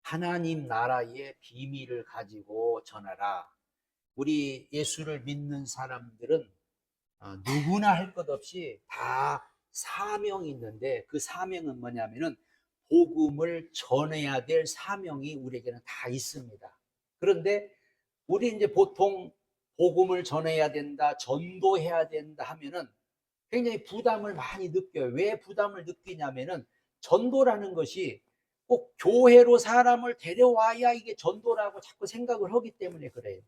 하나님 나라의 비밀을 가지고 전하라. 우리 예수를 믿는 사람들은 누구나 할 것 없이 다 사명이 있는데, 그 사명은 뭐냐면은 복음을 전해야 될 사명이 우리에게는 다 있습니다. 그런데 우리 이제 보통 복음을 전해야 된다, 전도해야 된다 하면은 굉장히 부담을 많이 느껴요. 왜 부담을 느끼냐면은 전도라는 것이 꼭 교회로 사람을 데려와야 이게 전도라고 자꾸 생각을 하기 때문에 그래요.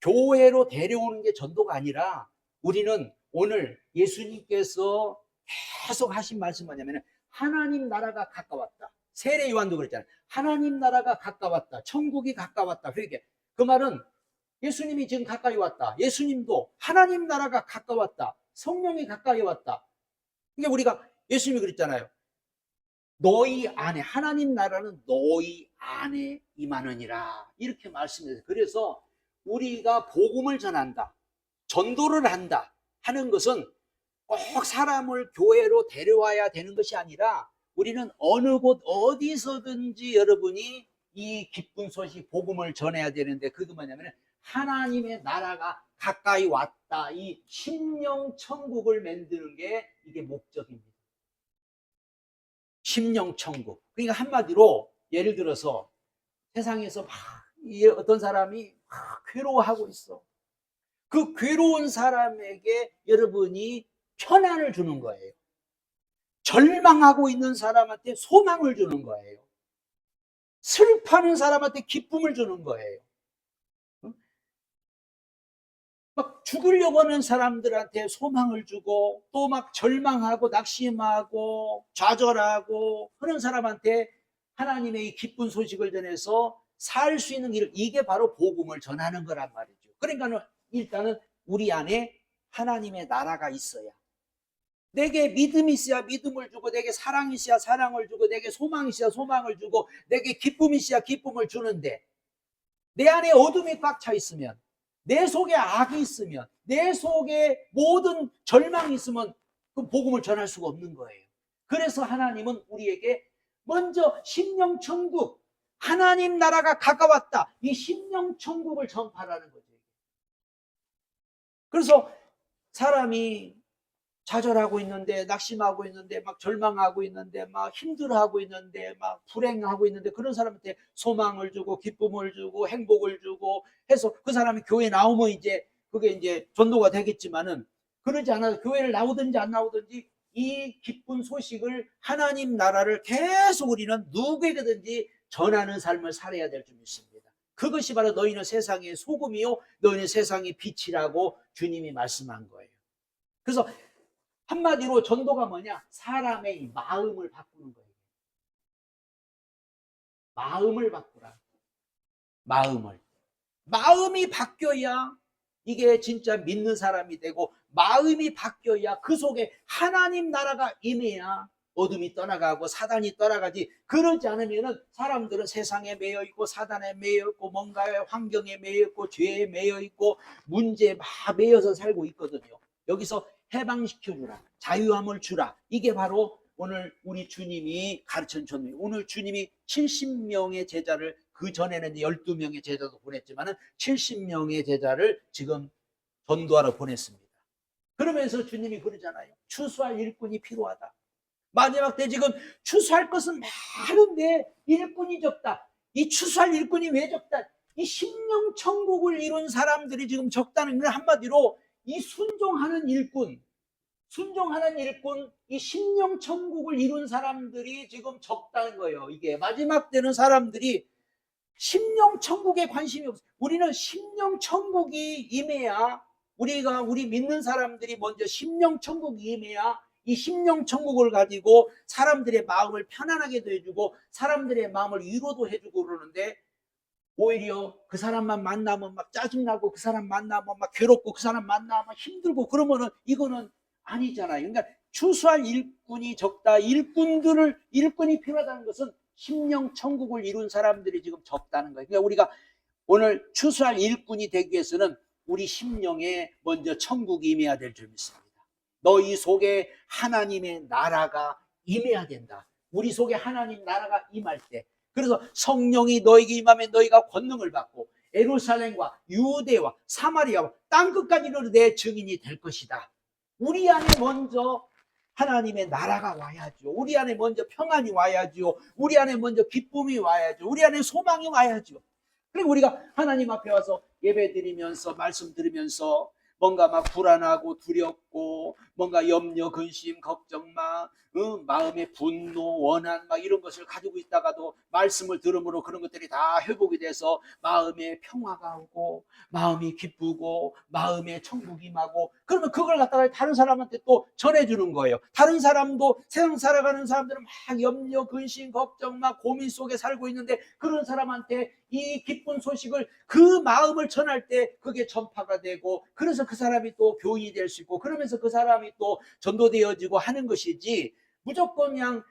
교회로 데려오는 게 전도가 아니라, 우리는 오늘 예수님께서 계속 하신 말씀 뭐냐면 하나님 나라가 가까웠다. 세례 요한도 그랬잖아요. 하나님 나라가 가까웠다. 천국이 가까웠다. 회개. 그 말은 예수님이 지금 가까이 왔다. 예수님도 하나님 나라가 가까웠다. 성령이 가까이 왔다. 이게 우리가 예수님이 그랬잖아요. 너희 안에, 하나님 나라는 너희 안에 임하느니라, 이렇게 말씀해서, 그래서 우리가 복음을 전한다, 전도를 한다 하는 것은 꼭 사람을 교회로 데려와야 되는 것이 아니라, 우리는 어느 곳 어디서든지 여러분이 이 기쁜 소식 복음을 전해야 되는데, 그게 뭐냐면 하나님의 나라가 가까이 왔다, 이 심령 천국을 만드는 게 이게 목적입니다. 심령 천국. 그러니까 한마디로 예를 들어서 세상에서 막 어떤 사람이 막 괴로워하고 있어. 그 괴로운 사람에게 여러분이 편안을 주는 거예요. 절망하고 있는 사람한테 소망을 주는 거예요. 슬퍼하는 사람한테 기쁨을 주는 거예요. 막 죽으려고 하는 사람들한테 소망을 주고, 또 막 절망하고 낙심하고 좌절하고 하는 사람한테 하나님의 이 기쁜 소식을 전해서 살 수 있는 길, 이게 바로 복음을 전하는 거란 말이죠. 그러니까 일단은 우리 안에 하나님의 나라가 있어야, 내게 믿음이 있어야 믿음을 주고, 내게 사랑이 있어야 사랑을 주고, 내게 소망이 있어야 소망을 주고, 내게 기쁨이 있어야 기쁨을 주는데, 내 안에 어둠이 꽉 차 있으면, 내 속에 악이 있으면, 내 속에 모든 절망이 있으면 그 복음을 전할 수가 없는 거예요. 그래서 하나님은 우리에게 먼저 심령천국, 하나님 나라가 가까웠다, 이 심령천국을 전파라는 거죠. 그래서 사람이 좌절하고 있는데, 낙심하고 있는데, 막 절망하고 있는데, 막 힘들어하고 있는데, 막 불행하고 있는데, 그런 사람한테 소망을 주고 기쁨을 주고 행복을 주고 해서 그 사람이 교회 나오면 이제 그게 이제 전도가 되겠지만은, 그러지 않아도 교회를 나오든지 안 나오든지 이 기쁜 소식을, 하나님 나라를 계속 우리는 누구에게든지 전하는 삶을 살아야 될 줄 믿습니다. 그것이 바로 너희는 세상의 소금이요 너희는 세상의 빛이라고 주님이 말씀한 거예요. 그래서 한마디로 전도가 뭐냐? 사람의 마음을 바꾸는 거예요. 마음을 바꾸라. 마음이 바뀌어야 이게 진짜 믿는 사람이 되고, 마음이 바뀌어야 그 속에 하나님 나라가 임해야 어둠이 떠나가고 사단이 떠나가지. 그러지 않으면 사람들은 세상에 매여 있고, 사단에 매여 있고, 뭔가의 환경에 매여 있고, 죄에 매여 있고, 문제에 막 매여서 살고 있거든요. 여기서 해방시켜주라, 자유함을 주라, 이게 바로 오늘 우리 주님이 가르쳐 줬네요. 오늘 주님이 70명의 제자를, 그 전에는 12명의 제자도 보냈지만 70명의 제자를 지금 전도하러 보냈습니다. 그러면서 주님이 그러잖아요. 추수할 일꾼이 필요하다. 마지막 때 지금 추수할 것은 많은데 일꾼이 적다. 이 추수할 일꾼이 왜 적다? 이 심령 천국을 이룬 사람들이 지금 적다는 건, 한마디로 이 순종하는 일꾼, 이 심령 천국을 이룬 사람들이 지금 적다는 거예요. 이게 마지막 때는 사람들이 심령 천국에 관심이 없어요. 우리는 심령 천국이 임해야, 우리 믿는 사람들이 먼저 심령 천국이 임해야 이 심령 천국을 가지고 사람들의 마음을 편안하게 해주고, 사람들의 마음을 위로도 해주고 그러는데, 오히려 그 사람만 만나면 막 짜증나고, 그 사람 만나면 막 괴롭고, 그 사람 만나면 힘들고, 그러면은 이거는 아니잖아요. 그러니까 추수할 일꾼이 적다. 일꾼이 필요하다는 것은 심령 천국을 이룬 사람들이 지금 적다는 거예요. 그러니까 우리가 오늘 추수할 일꾼이 되기 위해서는 우리 심령에 먼저 천국이 임해야 될 줄 믿습니다. 너희 속에 하나님의 나라가 임해야 된다. 우리 속에 하나님 나라가 임할 때, 그래서 성령이 너에게 임하면 너희가 권능을 받고 예루살렘과 유대와 사마리아와 땅끝까지 내 증인이 될 것이다. 우리 안에 먼저 하나님의 나라가 와야죠. 우리 안에 먼저 평안이 와야죠. 우리 안에 먼저 기쁨이 와야죠. 우리 안에 소망이 와야죠. 그리고 우리가 하나님 앞에 와서 예배 드리면서 말씀 들으면서 뭔가 막 불안하고 두렵고 뭔가 염려, 근심, 걱정 마음의 분노, 원한 막 이런 것을 가지고 있다가도 말씀을 들음으로 그런 것들이 다 회복이 돼서 마음에 평화가 오고 마음이 기쁘고 마음에 천국이 임하고 그러면 그걸 갖다가 다른 사람한테 또 전해주는 거예요. 다른 사람도 세상 살아가는 사람들은 막 염려, 근심, 걱정 고민 속에 살고 있는데 그런 사람한테 이 기쁜 소식을 그 마음을 전할 때 그게 전파가 되고 그래서 그 사람이 또 교인이 될 수 있고 그러면서 그 사람이 또 전도되어지고 하는 것이지 무조건 그냥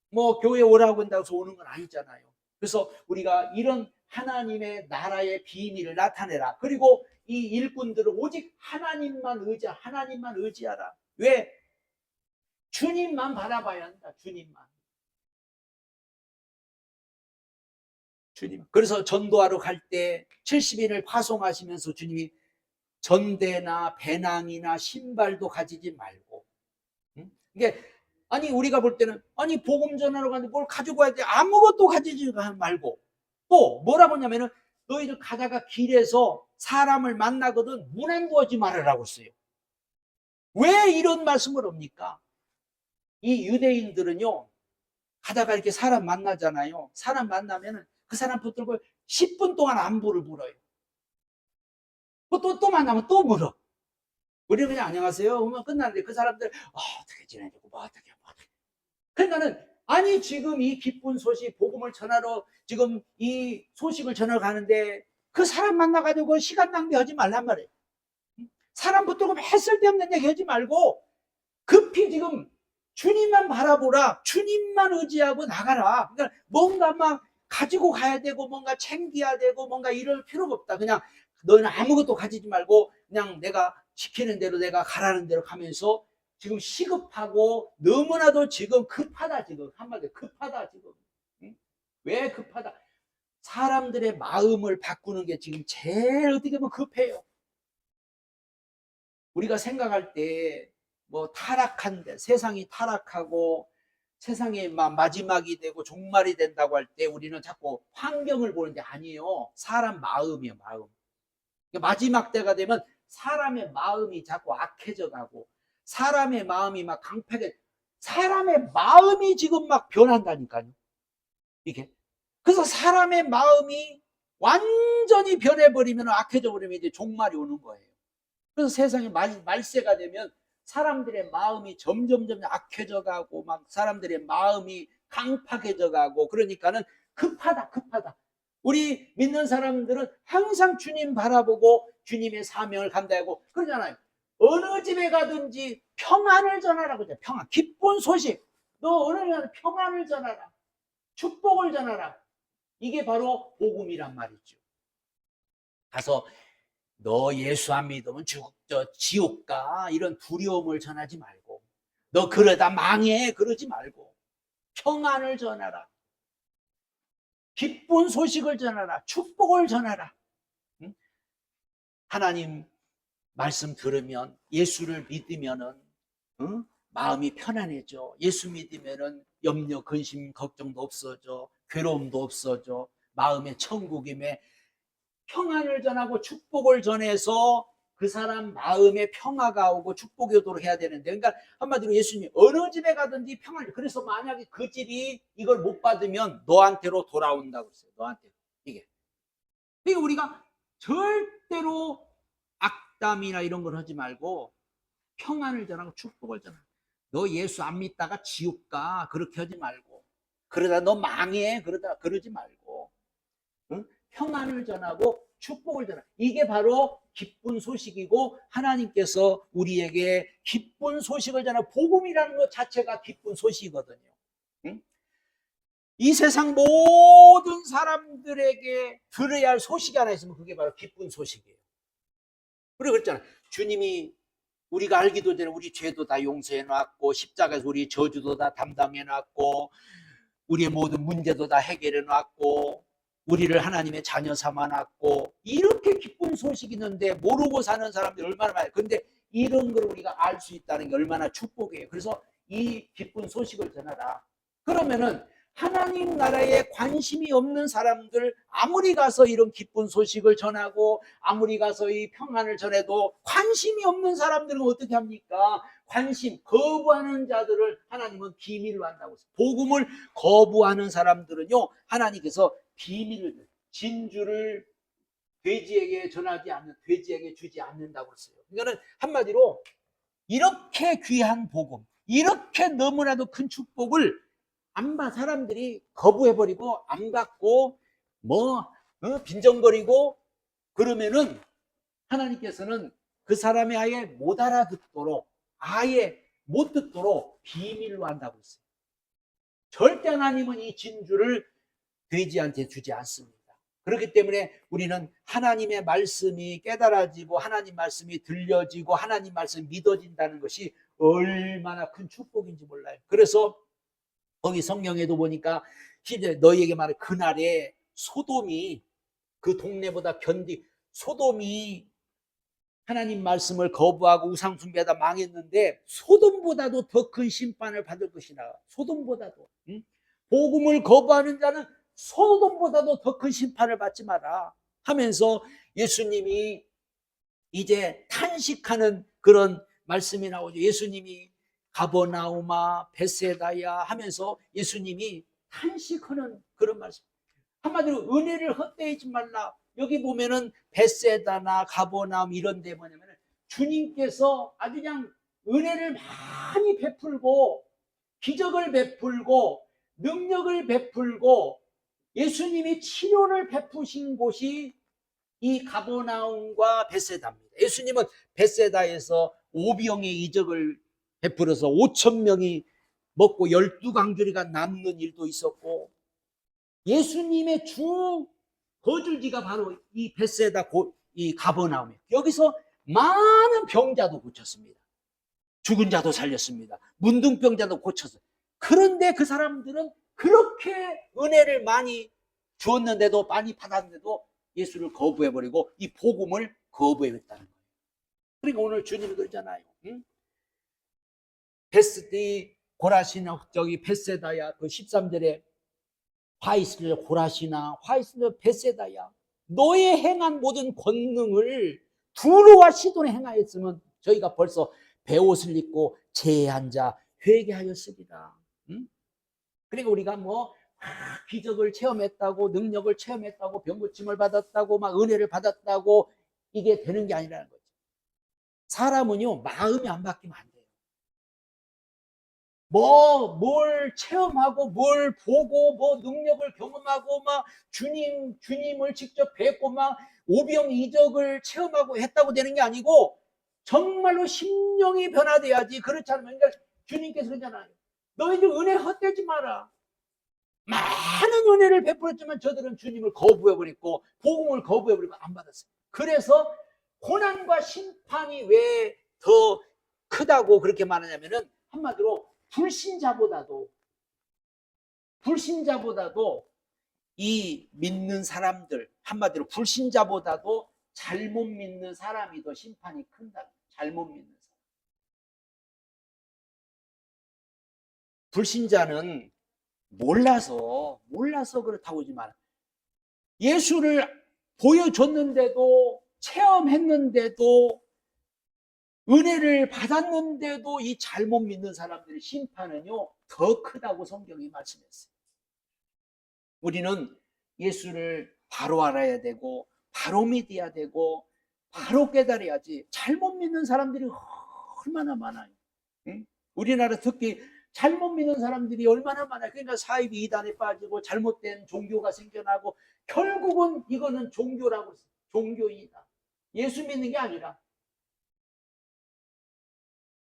뭐 교회 오라고 한다고 해서 오는 건 아니잖아요. 그래서 우리가 이런 하나님의 나라의 비밀을 나타내라. 그리고 이 일꾼들은 오직 하나님만 의지하라. 왜? 주님만 바라봐야 한다. 주님만. 주님. 그래서 전도하러 갈 때 70인을 파송하시면서 주님이 전대나 배낭이나 신발도 가지지 말고. 이게 아니 우리가 볼 때는 아니 복음 전하러 가는데 뭘 가지고 와야 돼? 아무것도 가지지 말고 또 뭐라고 하냐면은 너희들 가다가 길에서 사람을 만나거든 문 안 두어지 말으라고 했어요. 왜 이런 말씀을 합니까? 이 유대인들은요 가다가 이렇게 사람 만나잖아요. 사람 만나면은 그 사람 붙들고 10분 동안 안부를 물어요. 또 만나면 또 물어. 우리는 그냥 안녕하세요 그러면 끝나는데 그 사람들 어떻게 지내고 뭐 어떻게 그러니까는 아니 지금 이 기쁜 소식 복음을 전하러 지금 이 소식을 전하러 가는데 그 사람 만나가지고 시간 낭비하지 말란 말이에요. 사람 붙들고 쓸데없는 얘기 하지 말고 급히 지금 주님만 바라보라. 주님만 의지하고 나가라. 그러니까 뭔가 막 가지고 가야 되고 뭔가 챙겨야 되고 뭔가 이럴 필요가 없다. 그냥 너는 아무것도 가지지 말고 그냥 내가 시키는 대로 내가 가라는 대로 가면서 지금 시급하고 너무나도 지금 급하다. 지금 한마디로 급하다. 지금 왜 급하다? 사람들의 마음을 바꾸는 게 지금 제일 어떻게 보면 급해요. 우리가 생각할 때 뭐 타락한데 세상이 타락하고 세상이 마지막이 되고 종말이 된다고 할 때 우리는 자꾸 환경을 보는데 아니에요. 사람 마음이에요. 마음. 마지막 때가 되면 사람의 마음이 자꾸 악해져 가고 사람의 마음이 막 강팍해 사람의 마음이 지금 막 변한다니까요. 이게 그래서 사람의 마음이 완전히 변해버리면 악해져 버리면 이제 종말이 오는 거예요. 그래서 세상이 말세가 되면 사람들의 마음이 점점 악해져 가고 막 사람들의 마음이 강팍해져 가고 그러니까는 급하다. 우리 믿는 사람들은 항상 주님 바라보고 주님의 사명을 감당하고 그러잖아요. 어느 집에 가든지 평안을 전하라고 하죠. 평안, 기쁜 소식. 너 어느 집에 가든 평안을 전하라. 축복을 전하라. 이게 바로 복음이란 말이죠. 가서 너 예수 안 믿으면 지옥 가 이런 두려움을 전하지 말고 너 그러다 망해 그러지 말고 평안을 전하라. 기쁜 소식을 전하라. 축복을 전하라. 하나님 말씀 들으면 예수를 믿으면은 마음이 편안해져. 예수 믿으면은 염려, 근심, 걱정도 없어져. 괴로움도 없어져. 마음의 천국임에 평안을 전하고 축복을 전해서 그 사람 마음에 평화가 오고 축복이 오도록 해야 되는데 그러니까 한마디로 예수님이 어느 집에 가든지 평안을 그래서 만약에 그 집이 이걸 못 받으면 너한테로 돌아온다고 했어요. 너한테 이게 그러니까 우리가 절대로 악담이나 이런 걸 하지 말고 평안을 전하고 축복을 전하고 너 예수 안 믿다가 지옥 가 그렇게 하지 말고 그러다 너 망해 그러지 말고 평안을 전하고 축복을 전하고 이게 바로 기쁜 소식이고 하나님께서 우리에게 기쁜 소식을 전하고 복음이라는 것 자체가 기쁜 소식이거든요. 이 세상 모든 사람들에게 들어야 할 소식이 하나 있으면 그게 바로 기쁜 소식이에요. 그리고 그랬잖아요. 주님이 우리가 알기도 전에 우리 죄도 다 용서해 놨고 십자가에서 우리 저주도 다 담당해 놨고 우리의 모든 문제도 다 해결해 놨고 우리를 하나님의 자녀 삼아 놨고 이렇게 기쁜 소식이 있는데 모르고 사는 사람들이 얼마나 많아요. 그런데 이런 걸 우리가 알 수 있다는 게 얼마나 축복이에요. 그래서 이 기쁜 소식을 전하라. 그러면은 하나님 나라에 관심이 없는 사람들 아무리 가서 이런 기쁜 소식을 전하고 아무리 가서 이 평안을 전해도 관심이 없는 사람들은 어떻게 합니까? 관심 거부하는 자들을 하나님은 비밀로 한다고 했어요. 복음을 거부하는 사람들은요 하나님께서 비밀을 진주를 돼지에게 전하지 않는 돼지에게 주지 않는다고 했어요. 그러니까 한마디로 이렇게 귀한 복음 이렇게 너무나도 큰 축복을 안 받 사람들이 거부해버리고 안 받고 빈정거리고 그러면은 하나님께서는 그 사람이 아예 못 알아듣도록 아예 못 듣도록 비밀로 한다고 했어요. 절대 하나님은 이 진주를 돼지한테 주지 않습니다. 그렇기 때문에 우리는 하나님의 말씀이 깨달아지고 하나님 말씀이 들려지고 하나님 말씀이 믿어진다는 것이 얼마나 큰 축복인지 몰라요. 그래서 거기 성경에도 보니까 너희에게 말해 그날에 소돔이 그 동네보다 소돔이 하나님 말씀을 거부하고 우상 숭배하다 망했는데 소돔보다도 더 큰 심판을 받을 것이다. 소돔보다도 복음을 거부하는 자는 소돔보다도 더 큰 심판을 받지 마라 하면서 예수님이 이제 탄식하는 그런 말씀이 나오죠. 예수님이 가버나우마 베세다야 하면서 예수님이 탄식하는 그런 말씀. 한마디로 은혜를 헛되이지 말라. 여기 보면은 베세다나 가버나움 이런 데 뭐냐면 주님께서 아주 그냥 은혜를 많이 베풀고 기적을 베풀고 능력을 베풀고 예수님이 치료를 베푸신 곳이 이 가버나움과 베세다입니다. 예수님은 베세다에서 오병의 이적을 베풀어서 5천 명이 먹고 12강주리가 남는 일도 있었고 예수님의 주 거주지가 바로 이 베세다 이 가버나움이에요. 여기서 많은 병자도 고쳤습니다. 죽은 자도 살렸습니다. 문둥병자도 고쳤어요. 그런데 그 사람들은 그렇게 은혜를 많이 주었는데도 많이 받았는데도 예수를 거부해버리고 이 복음을 거부해버렸다는 거예요. 그러니까 오늘 주님이 그러잖아요. 고라시나 저기 베세다야 그 13절에 화이스를 고라시나 화이스를 베세다야 너의 행한 모든 권능을 두루와 시돈에 행하였으면 저희가 벌써 베옷을 입고 제한 자 회개하였으리라. 그러니까 우리가 기적을 체험했다고 능력을 체험했다고 병고침을 받았다고 막 은혜를 받았다고 이게 되는 게 아니라는 거죠. 사람은요 마음이 안 바뀌면 안 돼요. 뭘 체험하고 뭘 보고 능력을 경험하고 막 주님을 직접 뵙고 막 오병이적을 체험하고 했다고 되는 게 아니고 정말로 심령이 변화돼야지. 그렇지 않으면 그러니까 주님께서 그러잖아요. 너희들 은혜 헛되지 마라. 많은 은혜를 베풀었지만 저들은 주님을 거부해버렸고 복음을 거부해버리고 안 받았어요. 그래서 고난과 심판이 왜 더 크다고 그렇게 말하냐면은 한마디로 불신자보다도 이 믿는 사람들 한마디로 불신자보다도 잘못 믿는 사람이 더 심판이 큰다. 잘못 믿는 사람. 불신자는 몰라서 그렇다고 하지만 예수를 보여줬는데도 체험했는데도 은혜를 받았는데도 이 잘못 믿는 사람들의 심판은요 더 크다고 성경이 말씀했어요. 우리는 예수를 바로 알아야 되고 바로 믿어야 되고 바로 깨달아야지. 잘못 믿는 사람들이 얼마나 많아요. 우리나라 특히 잘못 믿는 사람들이 얼마나 많아요. 그러니까 사이비 이단에 빠지고 잘못된 종교가 생겨나고 결국은 이거는 종교라고 했어요. 종교이다. 예수 믿는 게 아니라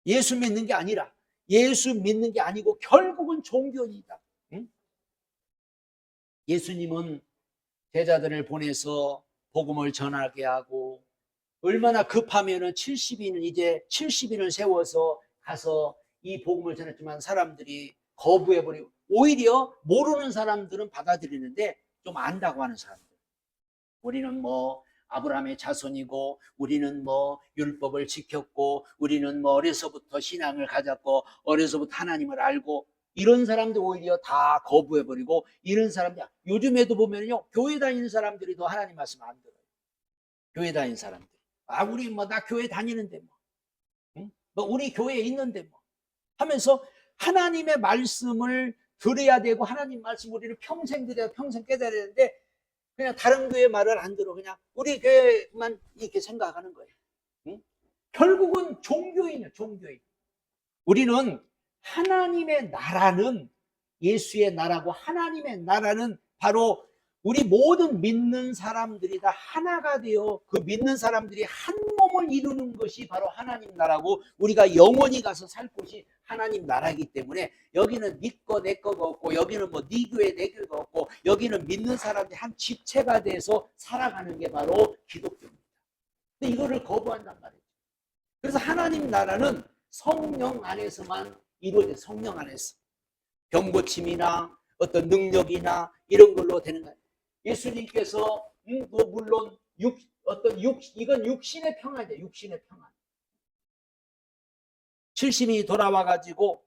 예수 믿는 게 아니고 결국은 종교이다. 예수님은 제자들을 보내서 복음을 전하게 하고 얼마나 급하면은 70인을 세워서 가서 이 복음을 전했지만 사람들이 거부해버리고, 오히려 모르는 사람들은 받아들이는데 좀 안다고 하는 사람들, 우리는 뭐 아브라함의 자손이고, 우리는 뭐 율법을 지켰고, 우리는 뭐 어려서부터 신앙을 가졌고, 어려서부터 하나님을 알고, 이런 사람들 오히려 다 거부해버리고, 이런 사람들 요즘에도 보면요, 교회 다니는 사람들이 더 하나님 말씀 안 들어요. 교회 다니는 사람들, 우리 뭐 나 교회 다니는데 뭐, 응? 뭐 우리 교회에 있는데 뭐 하면서 하나님의 말씀을 들어야 되고, 하나님 말씀 우리를 평생 들여야 평생 깨달아야 되는데, 그냥 다른 교회 말을 안 들어. 그냥 우리 교회만 이렇게 생각하는 거예요. 응? 결국은 종교인이에요, 종교인. 우리는 하나님의 나라는, 예수의 나라고 하나님의 나라는 바로 우리 모든 믿는 사람들이 다 하나가 되어 그 믿는 사람들이 한 몸을 이루는 것이 바로 하나님 나라고, 우리가 영원히 가서 살 곳이 하나님 나라이기 때문에, 여기는 네 거 내 거가 없고, 여기는 뭐 네 교회 내 교회가 없고, 여기는 믿는 사람들이 한 집체가 돼서 살아가는 게 바로 기독교입니다. 근데 이거를 거부한단 말이에요. 그래서 하나님 나라는 성령 안에서만 이루어져요. 성령 안에서. 병고침이나 어떤 능력이나 이런 걸로 되는 거예요. 예수님께서 뭐 물론 이건 육신의 평안이죠. 육신의 평안. 70이 돌아와가지고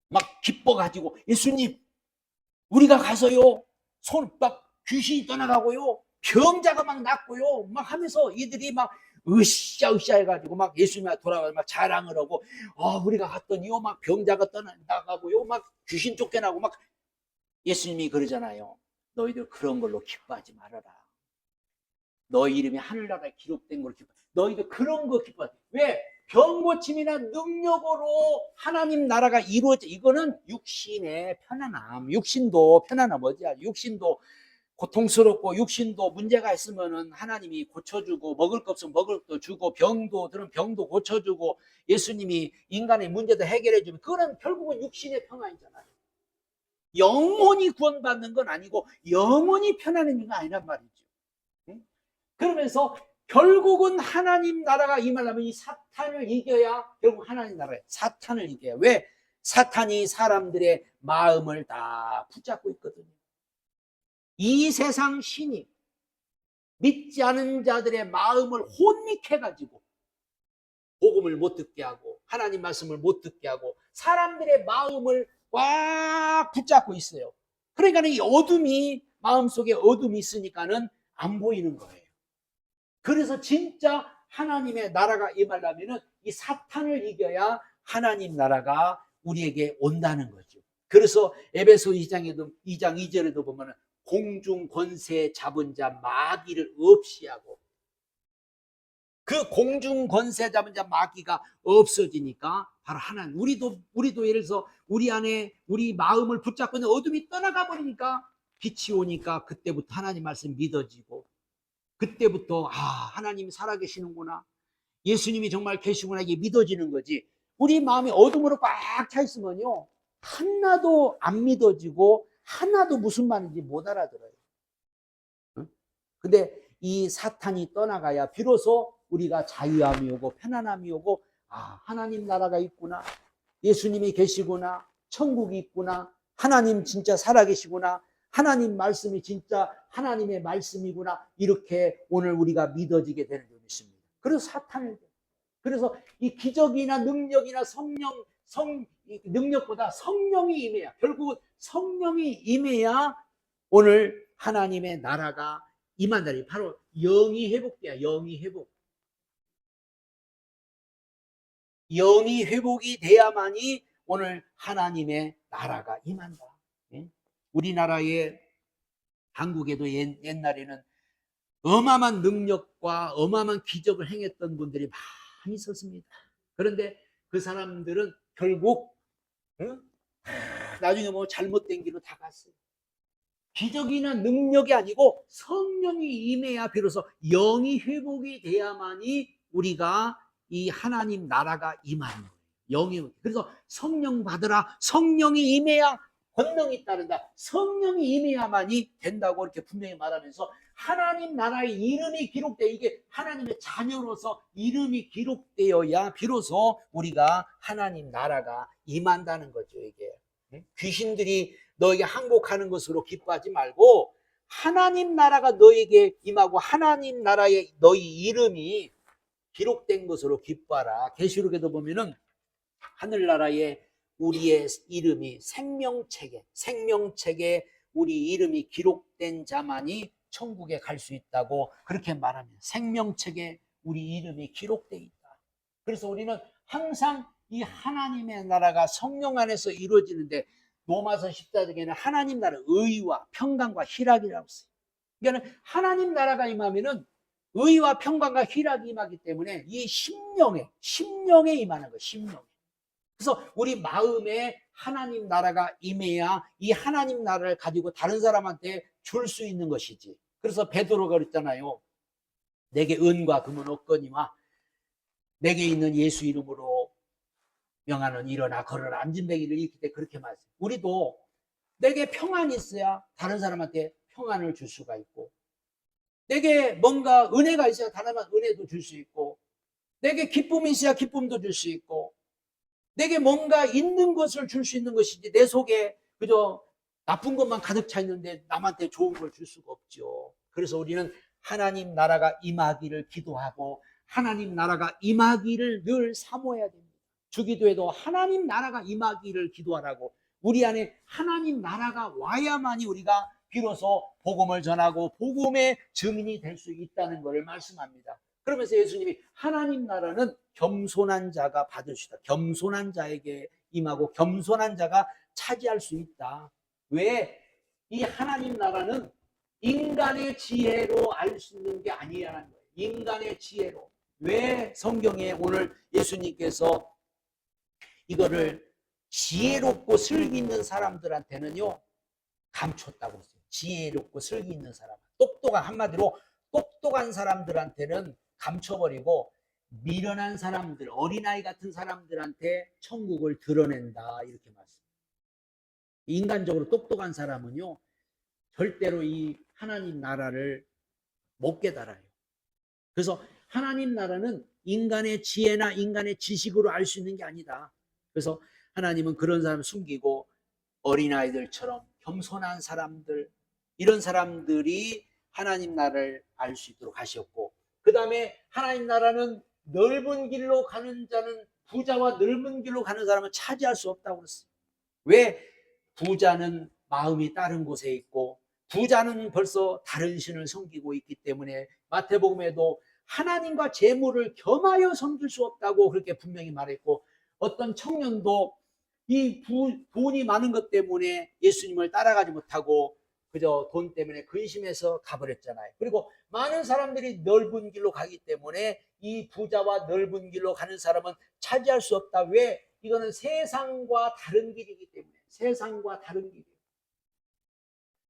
막 기뻐가지고, 예수님 우리가 가서요 막 귀신이 떠나가고요, 병자가 막 낫고요 막 하면서, 이들이 막 으쌰으쌰 해가지고 막 예수님이 돌아와서 막 자랑을 하고, 우리가 갔더니요 막 병자가 떠나가고요 막 귀신 쫓겨나고 막. 예수님이 그러잖아요. 너희들 그런 걸로 기뻐하지 말아라. 너희 이름이 하늘나라에 기록된 걸로 기뻐. 너희들 그런 거 기뻐. 왜? 병고침이나 능력으로 하나님 나라가 이루어져. 이거는 육신의 편안함. 육신도 편안함 어디야? 육신도 고통스럽고, 육신도 문제가 있으면은 하나님이 고쳐주고, 먹을 것 없으면 먹을 것도 주고, 병도 들은 병도 고쳐주고, 예수님이 인간의 문제도 해결해주면, 그거는 결국은 육신의 평안이잖아요. 영원히 구원받는 건 아니고 영원히 편안해지는 건 아니란 말이죠. 그러면서 결국은 하나님 나라가 임하려면 이 사탄을 이겨야, 결국 하나님 나라에 사탄을 이겨야. 왜? 사탄이 사람들의 마음을 다 붙잡고 있거든요. 이 세상 신이 믿지 않은 자들의 마음을 혼미케가지고 복음을 못 듣게 하고, 하나님 말씀을 못 듣게 하고, 사람들의 마음을 꽉 붙잡고 있어요. 그러니까 이 어둠이, 마음속에 어둠이 있으니까는 안 보이는 거예요. 그래서 진짜 하나님의 나라가 임하려면은 이 사탄을 이겨야 하나님 나라가 우리에게 온다는 거죠. 그래서 에베소 2장 2절에도 보면은 공중 권세 잡은 자 마귀를 없이 하고, 그 공중 권세 잡은 자 마귀가 없어지니까 바로 하나님, 우리도 예를 들어서 우리 안에 우리 마음을 붙잡고 있는 어둠이 떠나가 버리니까 빛이 오니까, 그때부터 하나님 말씀 믿어지고, 그때부터 하나님이 살아계시는구나, 예수님이 정말 계시구나, 이게 믿어지는 거지. 우리 마음이 어둠으로 꽉 차 있으면요 하나도 안 믿어지고 하나도 무슨 말인지 못 알아들어요. 근데 이 사탄이 떠나가야 비로소 우리가 자유함이 오고 편안함이 오고, 하나님 나라가 있구나, 예수님이 계시구나, 천국이 있구나, 하나님 진짜 살아계시구나, 하나님 말씀이 진짜 하나님의 말씀이구나, 이렇게 오늘 우리가 믿어지게 되는 줄 믿습니다. 그래서 이 기적이나 능력이나 능력보다 성령이 임해야, 결국은 성령이 임해야 오늘 하나님의 나라가 임한다니, 바로 영이 회복돼야. 영이 회복이 돼야만이 오늘 하나님의 나라가 임한다. 우리나라의, 한국에도 옛날에는 어마어마한 능력과 어마어마한 기적을 행했던 분들이 많이 있었습니다. 그런데 그 사람들은 결국 나중에 뭐 잘못된 길로 다 갔어요. 기적이나 능력이 아니고 성령이 임해야 비로소 영이 회복이 돼야만이 우리가 이 하나님 나라가 임하는 거예요. 그래서 성령 받으라, 성령이 임해야 권능이 따른다, 성령이 임해야만이 된다고 이렇게 분명히 말하면서, 하나님 나라의 이름이 기록돼, 이게 하나님의 자녀로서 이름이 기록되어야 비로소 우리가 하나님 나라가 임한다는 거죠. 이게 귀신들이 너에게 항복하는 것으로 기뻐하지 말고 하나님 나라가 너에게 임하고 하나님 나라에 너희 이름이 기록된 것으로 기뻐하라. 계시록에도 보면은 하늘나라에 우리의 이름이 생명책에 우리 이름이 기록된 자만이 천국에 갈 수 있다고 그렇게 말합니다. 생명책에 우리 이름이 기록되어 있다. 그래서 우리는 항상 이 하나님의 나라가 성령 안에서 이루어지는데, 로마서 14장에는 하나님 나라 의와 평강과 희락이라고 써요. 그러니까 하나님 나라가 임하면은 의와 평강과 희락이 임하기 때문에 이 심령에 임하는 거예요. 심령에. 그래서 우리 마음에 하나님 나라가 임해야 이 하나님 나라를 가지고 다른 사람한테 줄 수 있는 것이지. 그래서 베드로가 그랬잖아요. 내게 은과 금은 없거니와 내게 있는 예수 이름으로 명하는 일어나 걸어라 안진뱅이를 읽기 때 그렇게 말했어요. 우리도 내게 평안이 있어야 다른 사람한테 평안을 줄 수가 있고, 내게 뭔가 은혜가 있어야 다른 사람한테 은혜도 줄 수 있고, 내게 기쁨이 있어야 기쁨도 줄 수 있고, 내게 뭔가 있는 것을 줄 수 있는 것이지 내 속에 그저 나쁜 것만 가득 차 있는데 남한테 좋은 걸 줄 수가 없죠. 그래서 우리는 하나님 나라가 임하기를 기도하고 하나님 나라가 임하기를 늘 사모해야 됩니다. 주기도에도 하나님 나라가 임하기를 기도하라고, 우리 안에 하나님 나라가 와야만이 우리가 비로소 복음을 전하고 복음의 증인이 될 수 있다는 것을 말씀합니다. 그러면서 예수님이 하나님 나라는 겸손한 자가 받을 수 있다. 겸손한 자에게 임하고 겸손한 자가 차지할 수 있다. 왜? 이 하나님 나라는 인간의 지혜로 알 수 있는 게 아니라는 거예요. 인간의 지혜로. 왜 성경에 오늘 예수님께서 이거를 지혜롭고 슬기 있는 사람들한테는요 감췄다고 했어요. 지혜롭고 슬기 있는 사람, 한마디로 똑똑한 사람들한테는 감춰버리고 미련한 사람들, 어린아이 같은 사람들한테 천국을 드러낸다, 이렇게 말씀합니다. 인간적으로 똑똑한 사람은요 절대로 이 하나님 나라를 못 깨달아요. 그래서 하나님 나라는 인간의 지혜나 인간의 지식으로 알 수 있는 게 아니다. 그래서 하나님은 그런 사람을 숨기고 어린아이들처럼 겸손한 사람들, 이런 사람들이 하나님 나라를 알 수 있도록 하셨고, 그 다음에 하나님 나라는 넓은 길로 가는 자는, 부자와 넓은 길로 가는 사람은 차지할 수 없다고 그랬어요. 왜? 부자는 마음이 다른 곳에 있고 부자는 벌써 다른 신을 섬기고 있기 때문에 마태복음에도 하나님과 재물을 겸하여 섬길 수 없다고 그렇게 분명히 말했고, 어떤 청년도 이 돈이 많은 것 때문에 예수님을 따라가지 못하고 그저 돈 때문에 근심해서 가버렸잖아요. 그리고 많은 사람들이 넓은 길로 가기 때문에 이 부자와 넓은 길로 가는 사람은 차지할 수 없다. 왜? 이거는 세상과 다른 길이기 때문에. 세상과 다른 길이에요.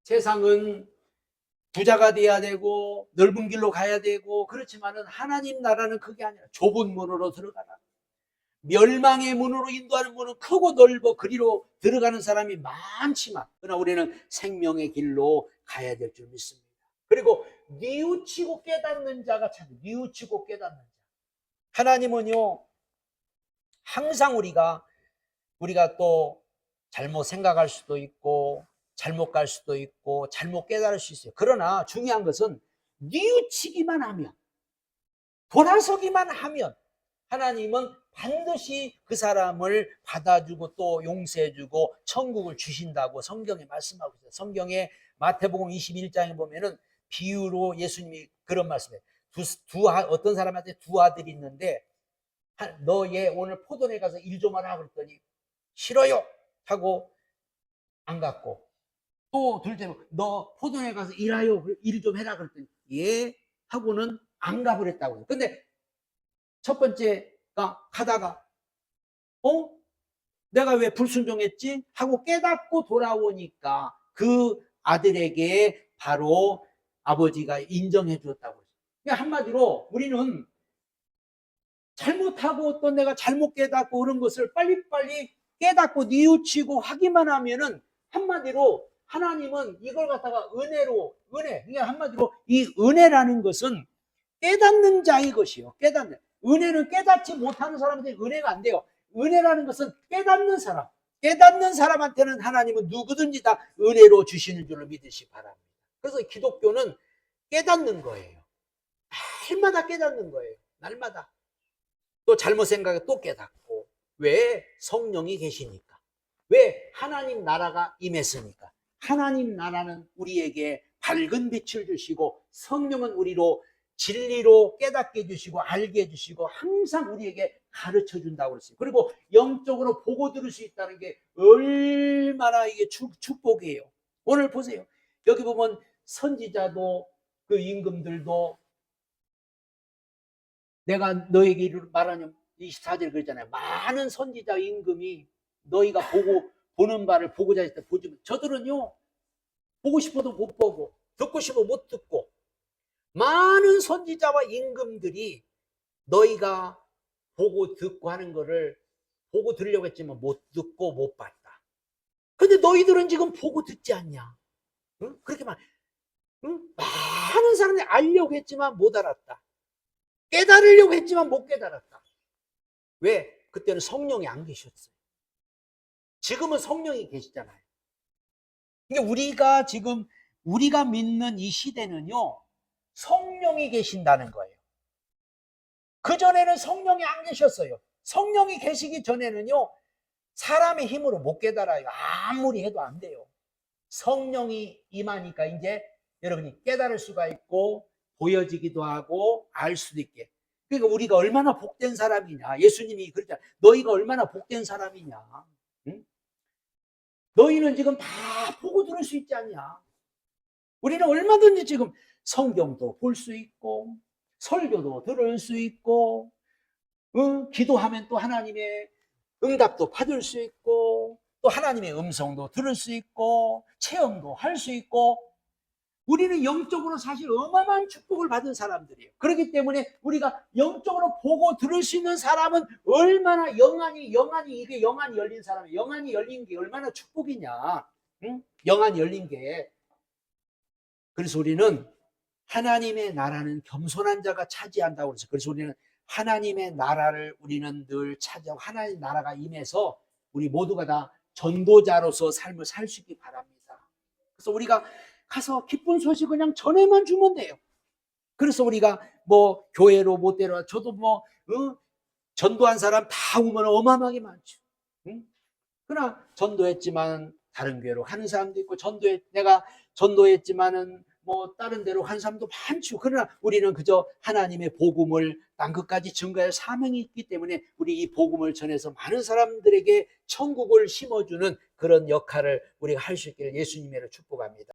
세상은 부자가 돼야 되고 넓은 길로 가야 되고, 그렇지만은 하나님 나라는 그게 아니라 좁은 문으로 들어가라. 멸망의 문으로 인도하는 문은 크고 넓어 그리로 들어가는 사람이 많지만, 그러나 우리는 생명의 길로 가야 될 줄 믿습니다. 그리고 뉘우치고 깨닫는 자가 참, 뉘우치고 깨닫는 자. 하나님은요 항상 우리가 또 잘못 생각할 수도 있고 잘못 갈 수도 있고 잘못 깨달을 수 있어요. 그러나 중요한 것은 뉘우치기만 하면, 돌아서기만 하면 하나님은 반드시 그 사람을 받아주고 또 용서해주고 천국을 주신다고 성경에 말씀하고 있어요. 성경에 마태복음 21장에 보면은 비유로 예수님이 그런 말씀을 해요. 어떤 사람한테 두 아들이 있는데, 너 얘 오늘 포도원에 가서 일 좀 하라 그랬더니 싫어요 하고 안 갔고, 또 둘째는 너 포도원에 가서 일하요, 일 좀 해라 그랬더니 예 하고는 안 가버렸다고. 근데 첫 번째가 가다가 내가 왜 불순종했지 하고 깨닫고 돌아오니까 그 아들에게 바로 아버지가 인정해 주었다고. 그러니까 한마디로 우리는 잘못하고 또 내가 잘못 깨닫고 그런 것을 빨리빨리 깨닫고 뉘우치고 하기만 하면은, 한마디로 하나님은 이걸 갖다가 은혜, 그러니까 한마디로 이 은혜라는 것은 깨닫는 자의 것이요. 은혜는 깨닫지 못하는 사람한테 은혜가 안 돼요. 은혜라는 것은 깨닫는 사람, 깨닫는 사람한테는 하나님은 누구든지 다 은혜로 주시는 줄로 믿으시기 바랍니다. 그래서 기독교는 깨닫는 거예요. 날마다 깨닫는 거예요. 날마다. 또 잘못 생각해 또 깨닫고. 왜? 성령이 계시니까. 왜? 하나님 나라가 임했으니까. 하나님 나라는 우리에게 밝은 빛을 주시고 성령은 우리로 진리로 깨닫게 해주시고 알게 해주시고 항상 우리에게 가르쳐 준다고 그랬어요. 그리고 영적으로 보고 들을 수 있다는 게 얼마나 이게 축복이에요. 오늘 보세요. 여기 보면 선지자도 그 임금들도 내가 너에게 말하는 24절 그랬잖아요. 많은 선지자 임금이 너희가 보는 바를 보고자 했을 때 보지. 저들은요, 보고 싶어도 못 보고, 듣고 싶어도 못 듣고, 많은 선지자와 임금들이 너희가 보고 듣고 하는 거를 보고 들으려고 했지만 못 듣고 못 봤다. 근데 너희들은 지금 보고 듣지 않냐? 응? 그렇게 많은 사람들이 알려고 했지만 못 알았다. 깨달으려고 했지만 못 깨달았다. 왜? 그때는 성령이 안 계셨어요. 지금은 성령이 계시잖아요. 그러니까 우리가 믿는 이 시대는요, 성령이 계신다는 거예요. 그전에는 성령이 안 계셨어요. 성령이 계시기 전에는요, 사람의 힘으로 못 깨달아요. 아무리 해도 안 돼요. 성령이 임하니까 이제 여러분이 깨달을 수가 있고 보여지기도 하고 알 수도 있게. 그러니까 우리가 얼마나 복된 사람이냐. 예수님이 그랬잖아요. 너희가 얼마나 복된 사람이냐. 응? 너희는 지금 다 보고 들을 수 있지 않냐. 우리는 얼마든지 지금 성경도 볼 수 있고 설교도 들을 수 있고 기도하면 또 하나님의 응답도 받을 수 있고 또 하나님의 음성도 들을 수 있고 체험도 할 수 있고 우리는 영적으로 사실 어마어마한 축복을 받은 사람들이에요. 그렇기 때문에 우리가 영적으로 보고 들을 수 있는 사람은 얼마나 영안이 열린 사람이에요. 영안이 열린 게 얼마나 축복이냐. 응? 영안이 열린 게. 그래서 우리는 하나님의 나라는 겸손한 자가 차지한다고 그랬어요. 그래서 우리는 하나님의 나라를 우리는 늘 차지하고 하나님의 나라가 임해서 우리 모두가 다 전도자로서 삶을 살 수 있기 바랍니다. 그래서 우리가 가서 기쁜 소식 그냥 전해만 주면 돼요. 그래서 우리가 뭐 교회로 못 데려와. 저도 전도한 사람 다 오면 어마어마하게 많죠. 응? 그러나 전도했지만 다른 교회로 가는 사람도 있고 내가 전도했지만은 뭐 다른 데로 간 사람도 많죠. 그러나 우리는 그저 하나님의 복음을 땅끝까지 증거할 사명이 있기 때문에 우리 이 복음을 전해서 많은 사람들에게 천국을 심어주는 그런 역할을 우리가 할 수 있기를 예수님으로 축복합니다.